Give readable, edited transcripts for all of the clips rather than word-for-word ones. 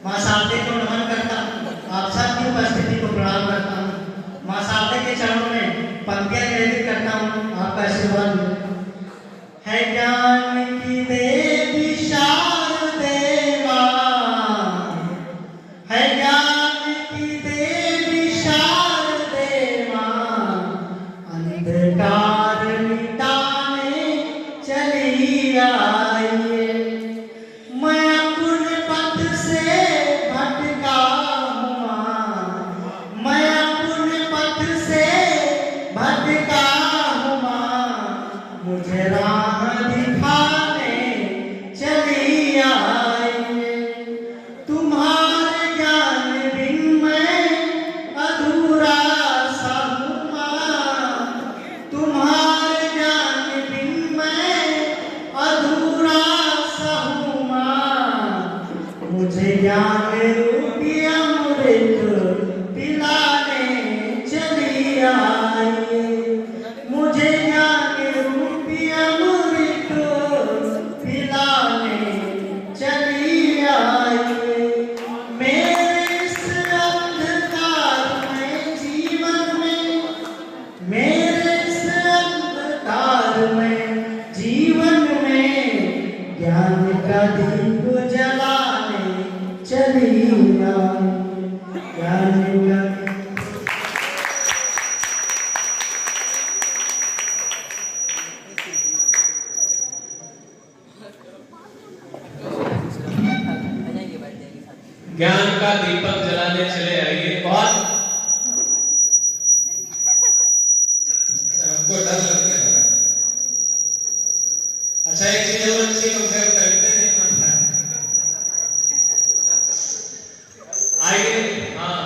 माँ शारदे को नमन करता हूँ, आप सबकी उपस्थिति को प्रणाम करता हूँ। माँ शारदे के चरणों में पंक्तियाँ निवेदित करता हूँ, आपका आशीर्वाद है। ज्ञान की देवी शारदे माँ, है ज्ञान की देवी शारदे माँ, अंधकार मिटाने चली आई। मैं अपने पथ से भटका हुआ, मैं अपने पथ से भटका हुआ, मुझे राह दिखाने चली आई। तुम्हारे ज्ञान बिन मैं अधूरा सा हुआ, तुम्हारे ज्ञान बिन मैं अधूरा सा हुआ, मुझे ज्ञान रूपी अमृत पिलाने चली आई। मुझे ज्ञान रूपी अमृत पिलाने चली आई। मेरे इस अंधकारमय जीवन में, मेरे इस अंधकारमय जीवन में ज्ञान का दीप जलाने चली आई। ज्ञान का ज्ञान का दीपक जलाने चले आइए। बहुत हमको डर लगने लगा। अच्छा एक चीज और अच्छी मुझे करते नहीं मानता। आइए। हाँ,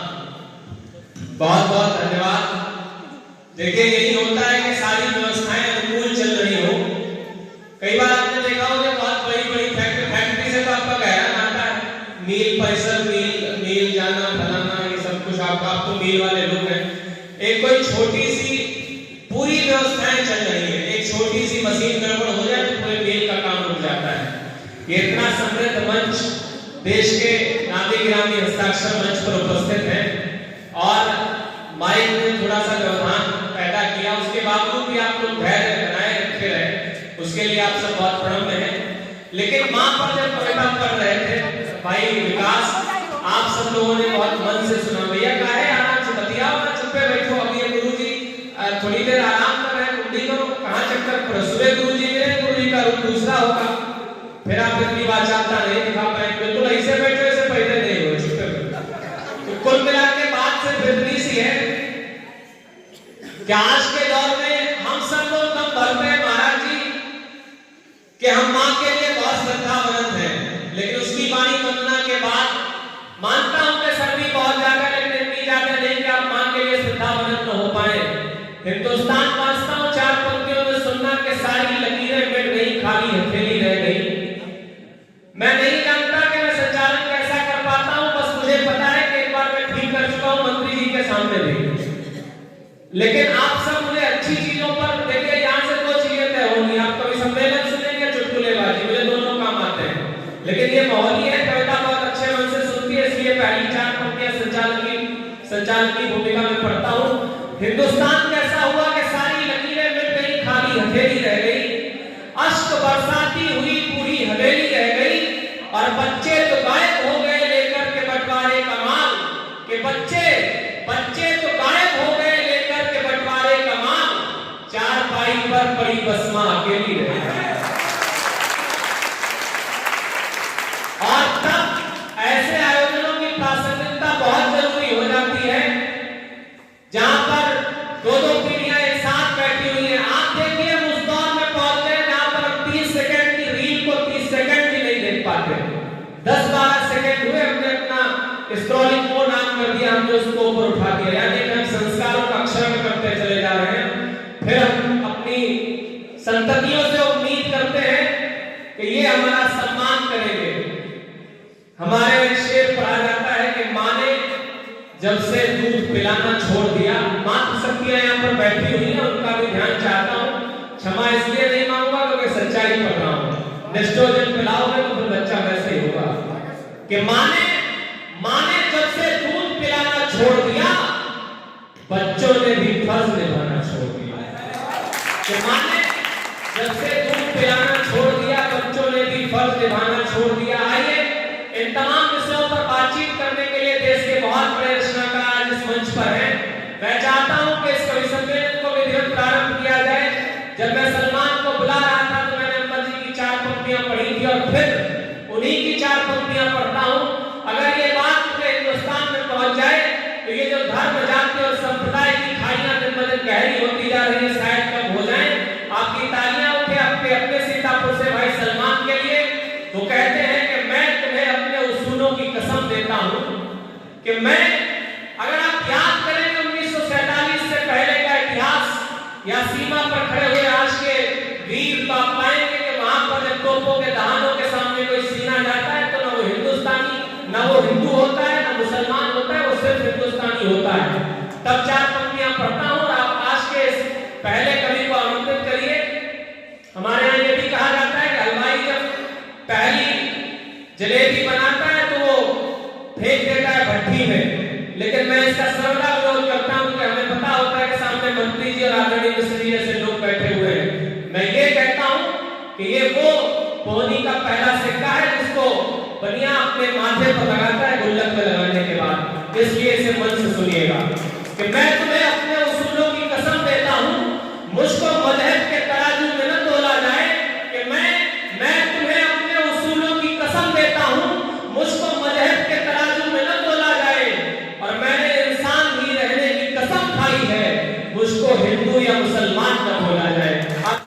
बहुत बहुत धन्यवाद। देखिए यही होता है कि सारी व्यवस्थाएं अनुकूल चल रही हो। कई बार आपने देखा हो कि बहुत बड़ी बड़ी फैक्ट्री से तो आपका गहरा नाता है, मील परिसर, मील जाना फलाना, ये सब कुछ आपको मील वाले लोग हैं। एक कोई छोटी सी पूरी व्यवस्थाएं चल रही है, एक छोटी सी मशीन गड़बड़ हो जाए तो पूरे मील का काम रुक जाता है। ये इतना समृद्ध मंच देश के नामी गिरामी हस्ताक्षर मंच पर उपस्थित है और माइक ने थोड़ा सा व्यवधान पैदा किया, उसके बावजूद भी आप लोग धैर्य बनाए रखे रहे, उसके लिए आप सब बहुत प्रणम्य हैं। लेकिन मां पर जब कविता कर रहे थे भाई विकास, आप सब लोगों ने बहुत मन से सुना। भैया कहा है आराम से बतियाओ ना, चुप्पे बैठो। अभी ये गुरुजी थोड़ी देर आराम कर रहे हैं, कुंडी करो, कहां चक्कर पर सुबह गुरुजी मेरे गुरुजी का रूप दूसरा होगा, फिर आप इतनी बात चाहता नहीं दिखा पाएंगे। बिल्कुल ऐसे बैठो, ऐसे पहले नहीं हो, चुप्पे बैठो। तो कुल मिला के बात सिर्फ इतनी सी है कि आज के दौर में हम सब लोग दम भरते हैं महाराज जी कि हम मां के लिए बहुत श्रद्धावंत हैं, लेकिन उसकी वाणी वंदना के बाद मानता हूं कि सर्दी बहुत ज्यादा, लेकिन इतनी ज्यादा नहीं कि आप मां के लिए श्रद्धावंत न हो पाए। हिंदुस्तान वास्ता हूं चार पंक्तियों में सुनना कि सारी लकीरें मिट गई, खाली हथेली रह गई। मैं नहीं जानता कि मैं संचालन कैसा कर पाता हूं, बस मुझे पता है कि एक बार मैं ठीक कर चुका हूं मंत्री जी के सामने भी। लेकिन आप सब मुझे अच्छी चीजों पर देखिए, यहां से दो चीजें तय होंगी, आप कभी सम्मेलन सुनेंगे, चुटकुलेबाजी, मुझे दोनों काम आते हैं। लेकिन ये माहौल ही है, कविता बहुत अच्छे मन से सुनती है, इसलिए पहली चार पंक्तियां संचालन की भूमिका में पढ़ता हूं। हिंदुस्तान कैसा हुआ कि सारी लकीरें मिट गई, खाली हथेली रह गई, अश्क बरसाती हुई पूरी हवेली रह गई, और बच्चे तो गायब हो गए लेकर के बंटवारे का माल, के बच्चे तो गायब हो गए लेकर के बंटवारे का माल, चार पाई पर पड़ी बस मां अकेली रह गई। और तब ऐसे आयोजनों की प्रासंगिकता बहुत जरूरी हो जाती है जहां पर दो दो पीढ़ियां एक साथ बैठी हुई हैं। आप देखिए हम उस दौर में पहुंच गए जहां पर 30 सेकंड की रील को 30 सेकंड भी नहीं देख पाते, 10-12 सेकंड हुए हमने अपना स्क्रॉलिंग मोड ऑन कर दिया, हमने उसको ऊपर उठा दिया, यानी कि हम संस्कारों का अक्षरण करते चले जा रहे हैं। फिर हम अपनी संततियों से उम्मीद करते हैं कि ये हमारा सम्मान करेंगे। हमारे शेर पढ़ा जाता है कि मां ने जब से दूध पिलाना छोड़ दिया, मातृ शक्तियां यहाँ पर बैठी हुई हैं, उनका भी ध्यान चाहता हूँ, क्षमा इसलिए नहीं मांगूंगा क्योंकि सच्चाई पढ़ रहा हूँ। नेस्ट्रोजन पिलाओगे तो फिर बच्चा वैसे ही होगा कि मां ने माँ ने जब से दूध पिलाना छोड़ दिया, बच्चों ने भी फर्ज निभाना छोड़ दिया। कि माँ ने जब से दूध पिलाना छोड़ दिया, बच्चों ने भी फर्ज निभाना छोड़ दिया। आइए इन तमाम विषयों पर बातचीत करने के लिए देश के बहुत बड़े रचनाकार आज इस मंच पर हैं। मैं चाहता हूं कि इस कवि सम्मेलन को विधिवत प्रारंभ किया जाए। जब मैं सलमान को बुला रहा था तो मैंने अम्बा जी की 4 पंक्तियां पढ़ी थी और फिर उन्हीं की 4 पंक्तियां पढ़ता हूं। अगर ये बात पूरे हिंदुस्तान में पहुंच जाए तो ये जो धर्म, जाति और संप्रदाय की खाइयां दिन ब दिन गहरी होती जा रही है, शायद कब हो जाए। आपकी तालियां उठे अपने सीतापुर से भाई सलमान के लिए। वो कहते हैं कि मैं तुम्हें अपने उसूलों की कसम देता हूं कि मैं, अगर आप याद करें 1947 से पहले का इतिहास या सीमा पर खड़े हुए आज के वीर, तो आप पाएंगे कि वहां पर जब तोपों के दहानों के सामने कोई सीना जाता है तो ना वो हिंदुस्तानी, ना वो हिंदू होता है, ना मुसलमान होता है, वो सिर्फ हिंदुस्तानी होता है। तब 4 पंक्तियां पढ़ता हूं और आप आज के पहले कवि को आमंत्रित करिए। हमारे यहाँ ये भी कहा जाता है कि हलवाई जब पहली जलेबी बनाता है तो वो फेंक देता है भट्टी में, लेकिन मैं इसका सर्वदा विरोध करता हूं कि हमें पता होता है कि सामने मंत्री जी और आदरणीय मिश्री जैसे लोग बैठे हुए हैं। मैं ये कहता हूं कि ये वो पोनी का पहला सिक्का है जिसको बनिया अपने माथे पर लगाता है गुल्लक में लगाने के बाद। इसलिए इसे मन से सुनिएगा कि मैं तुम्हें अपने उसूलों की कसम देता हूं, मुझको मजहब